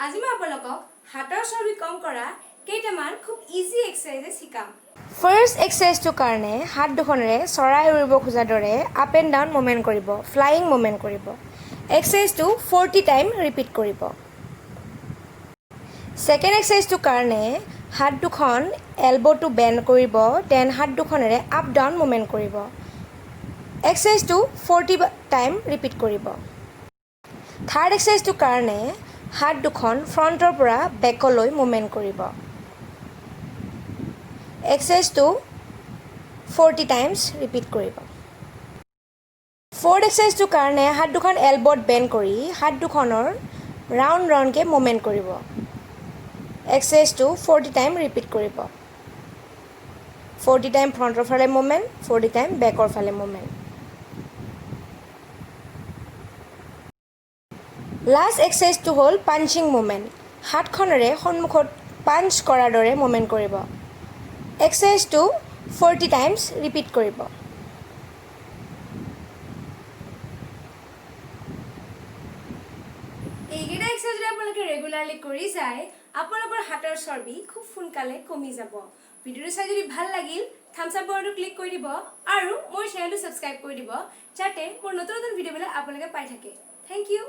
আজি মই আপোনালোকক হাতৰ চৰ্বি কম কৰা কেইটামান খুব ইজি এক্সাৰসাইজ শিকাম। ফাৰ্ষ্ট এক্সাৰসাইজটোৰ কাৰণে হাত দুখনেৰে চৰাই উৰিব খোজাৰ দৰে আপ এণ্ড ডাউন মুভমেণ্ট কৰিব, ফ্লাইং মুভমেণ্ট কৰিব। এক্সাৰসাইজটো 40 টাইম ৰিপিট কৰিব। ছেকেণ্ড এক্সাৰসাইজটোৰ কাৰণে হাত দুখন এলব'টো বেণ্ড কৰিব, দেন হাত দুখনেৰে আপ ডাউন মুভমেণ্ট কৰিব। এক্সাৰসাইজটো 40 টাইম ৰিপিট কৰিব। থাৰ্ড এক্সাৰসাইজটোৰ কাৰণে হাত দুখন ফ্ৰণ্টৰ পৰা বেকলৈ মুভমেণ্ট কৰিব। এক্সাৰসাইজটো 40 টাইমছ ৰিপিট কৰিব। ফ'ৰ্থ এক্সাৰসাইজটোৰ কাৰণে হাত দুখন এলব'ত বেণ্ড কৰি হাত দুখনৰ ৰাউণ্ডকৈ মুভমেণ্ট কৰিব। এক্সাৰসাইজটো 40 টাইম ৰিপিট কৰিব। 40 টাইম ফ্ৰণ্টৰ ফালে মুভমেণ্ট, 40 টাইম বেকৰ ফালে মুভমেণ্ট। লাষ্ট এক্সাৰসাইজটো হ'ল পাঞ্চিং মুভমেণ্ট। হাতখনেৰে সন্মুখত পাঞ্চ কৰাৰ দৰে মুভমেণ্ট কৰিব। এক্সাৰসাইজটো 40 টাইমছ ৰিপিট কৰিব। এইকেইটা এক্সাৰসাইজ যদি আপোনালোকে ৰেগুলাৰলি কৰি যায় আপোনালোকৰ হাতৰ চৰ্বি খুব সোনকালে কমি যাব। ভিডিঅ'টো চাই যদি ভাল লাগিল থাম্বছ আপ বাটনটো ক্লিক কৰি দিব আৰু মোৰ চেনেলটো ছাবস্ক্ৰাইব কৰি দিব যাতে মোৰ নতুন নতুন ভিডিঅ'বিলাক আপোনালোকে পাই থাকে। Thank U.